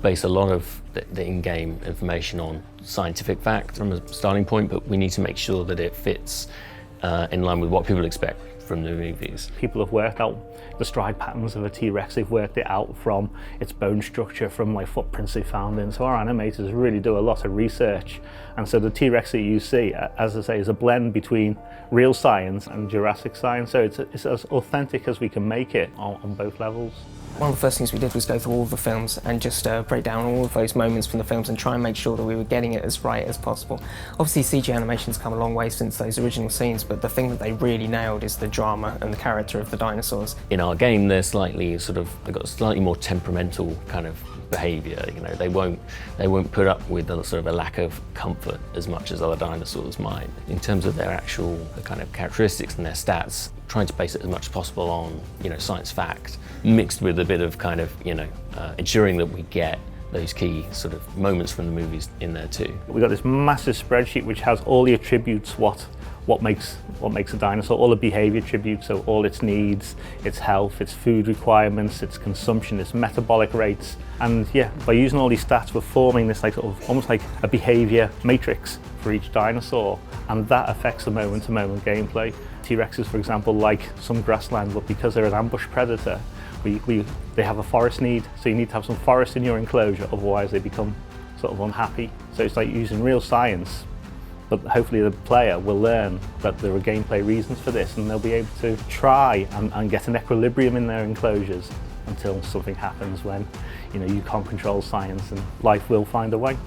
base a lot of the in-game information on scientific fact from a starting point, but we need to make sure that it fits in line with what people expect from the movies. People have worked out the stride patterns of a T-Rex. They've worked it out from its bone structure, from like footprints they found in. So our animators really do a lot of research. And so the T-Rex that you see, as I say, is a blend between real science and Jurassic science. So it's as authentic as we can make it on both levels. One of the first things we did was go through all of the films and just break down all of those moments from the films and try and make sure that we were getting it as right as possible. Obviously CG animation's come a long way since those original scenes, but the thing that they really nailed is the drama and the character of the dinosaurs. In our game, they're they've got slightly more temperamental kind of behaviour. You know, they won't put up with a sort of a lack of comfort as much as other dinosaurs might. In terms of their actual kind of characteristics and their stats, trying to base it as much as possible on, you know, science fact, mixed with a bit of kind of, you know, ensuring that we get those key sort of moments from the movies in there too. We've got this massive spreadsheet which has all the attributes, what makes a dinosaur, all the behaviour attributes, so all its needs, its health, its food requirements, its consumption, its metabolic rates. And yeah, by using all these stats, we're forming this like sort of almost like a behaviour matrix for each dinosaur, and that affects the moment-to-moment gameplay. T-Rexes, for example, like some grassland, but because they're an ambush predator, they have a forest need, so you need to have some forest in your enclosure, otherwise they become sort of unhappy. So it's like using real science, but hopefully the player will learn that there are gameplay reasons for this, and they'll be able to try and get an equilibrium in their enclosures until something happens when, you know, you can't control science and life will find a way.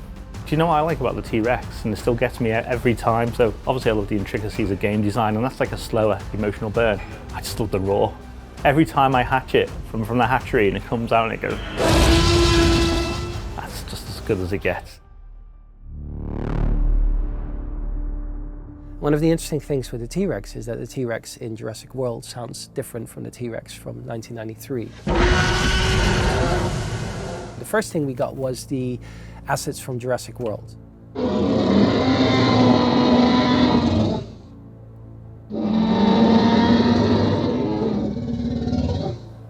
Do you know what I like about the T-Rex, and it still gets me every time? So obviously I love the intricacies of game design, and that's like a slower emotional burn. I just love the roar. Every time I hatch it from the hatchery and it comes out and it goes, that's just as good as it gets. One of the interesting things with the T-Rex is that the T-Rex in Jurassic World sounds different from the T-Rex from 1993. The first thing we got was the assets from Jurassic World.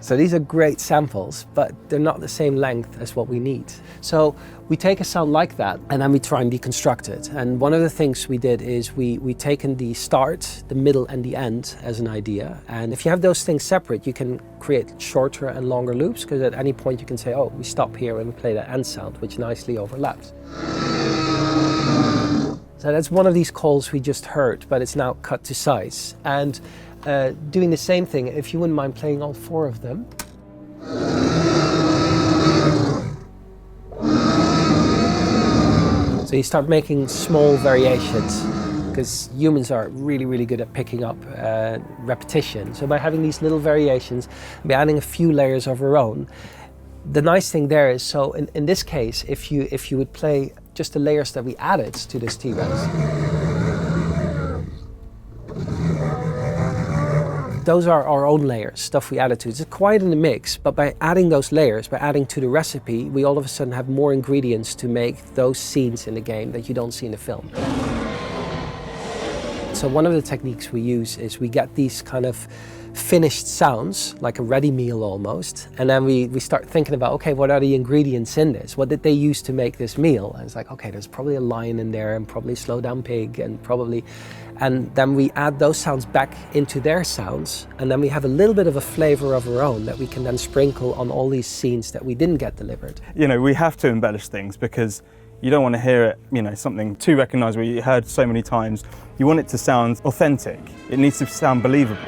So these are great samples, but they're not the same length as what we need. So we take a sound like that and then we try and deconstruct it. And one of the things we did is we taken the start, the middle and the end as an idea. And if you have those things separate, you can create shorter and longer loops, because at any point you can say, oh, we stop here and we play that end sound, which nicely overlaps. So that's one of these calls we just heard, but it's now cut to size. And doing the same thing, if you wouldn't mind playing all four of them. So you start making small variations, because humans are really, really good at picking up repetition. So by having these little variations, by adding a few layers of our own, the nice thing there is, so in this case, if you would play just the layers that we added to this T-Rex, those are our own layers, stuff we added to it. It's quite in the mix, but by adding those layers, by adding to the recipe, we all of a sudden have more ingredients to make those scenes in the game that you don't see in the film. So one of the techniques we use is we get these kind of finished sounds, like a ready meal almost, and then we start thinking about, okay, what are the ingredients in this? What did they use to make this meal? And it's like, okay, there's probably a lion in there, and probably a slow down pig, and then we add those sounds back into their sounds, and then we have a little bit of a flavor of our own that we can then sprinkle on all these scenes that we didn't get delivered. You know, we have to embellish things because you don't want to hear it, you know, something too recognisable you heard so many times. You want it to sound authentic. It needs to sound believable.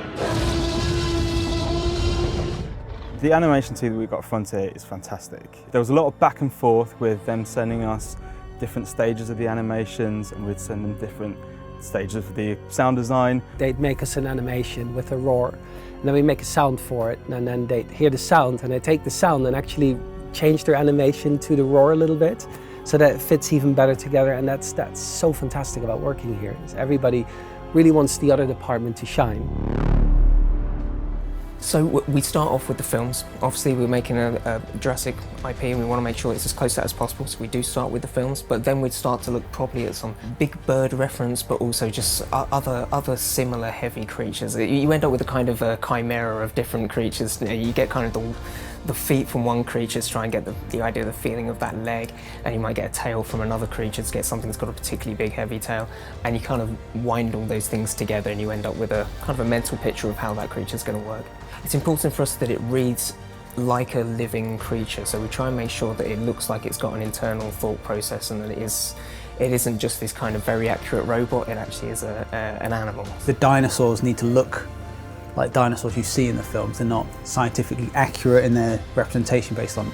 The animation team that we got at Frontier is fantastic. There was a lot of back and forth with them sending us different stages of the animations, and we'd send them different stages of the sound design. They'd make us an animation with a roar, and then we make a sound for it, and then they'd hear the sound, and they take the sound and actually change their animation to the roar a little bit, so that it fits even better together. And that's so fantastic about working here, is everybody really wants the other department to shine. So we start off with the films. Obviously we're making a Jurassic IP and we want to make sure it's as close to that as possible, so we do start with the films, but then we start to look properly at some big bird reference, but also just other similar heavy creatures. You end up with a kind of a chimera of different creatures. You get kind of the feet from one creature to try and get the idea of the feeling of that leg, and you might get a tail from another creature to get something that's got a particularly big heavy tail, and you kind of wind all those things together and you end up with a kind of a mental picture of how that creature's going to work. It's important for us that it reads like a living creature, so we try and make sure that it looks like it's got an internal thought process and that it isn't just this kind of very accurate robot, it actually is an animal. The dinosaurs need to look like dinosaurs you see in the films. They're not scientifically accurate in their representation based on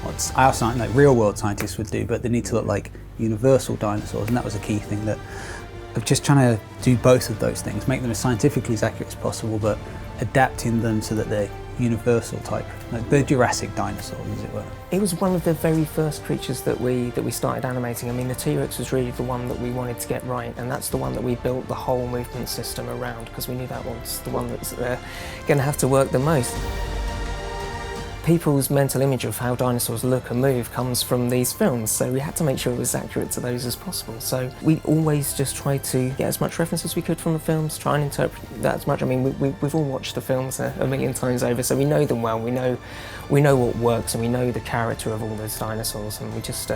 what our like real world scientists would do, but they need to look like universal dinosaurs, and that was a key thing of just trying to do both of those things, make them as scientifically as accurate as possible, but adapting them so that they're universal type, like the Jurassic dinosaurs, as it were. It was one of the very first creatures that we started animating. I mean, the T.Rex was really the one that we wanted to get right, and that's the one that we built the whole movement system around, because we knew that was the one that's going to have to work the most. People's mental image of how dinosaurs look and move comes from these films, so we had to make sure it was accurate to those as possible. So we always just tried to get as much reference as we could from the films, try and interpret that as much. I mean, we've all watched the films a million times over, so we know them well. We know what works, and we know the character of all those dinosaurs, and we just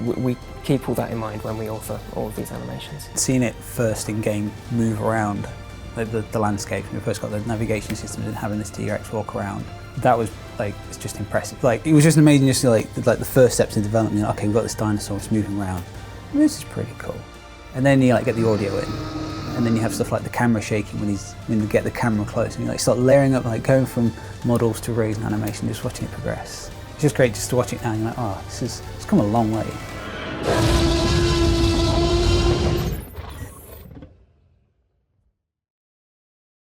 we keep all that in mind when we author all of these animations. Seeing it first in game move around, like the landscape, when we first got the navigation systems and having this T-Rex walk around, that was like, it's just impressive. Like, it was just amazing just to like the first steps in development. You're like, okay, we've got this dinosaur, it's moving around. This is pretty cool. And then you like get the audio in, and then you have stuff like the camera shaking when you get the camera close, and you like start layering up, like going from models to rigs and animation, just watching it progress. It's just great just to watch it now, and you're like, oh, it's come a long way.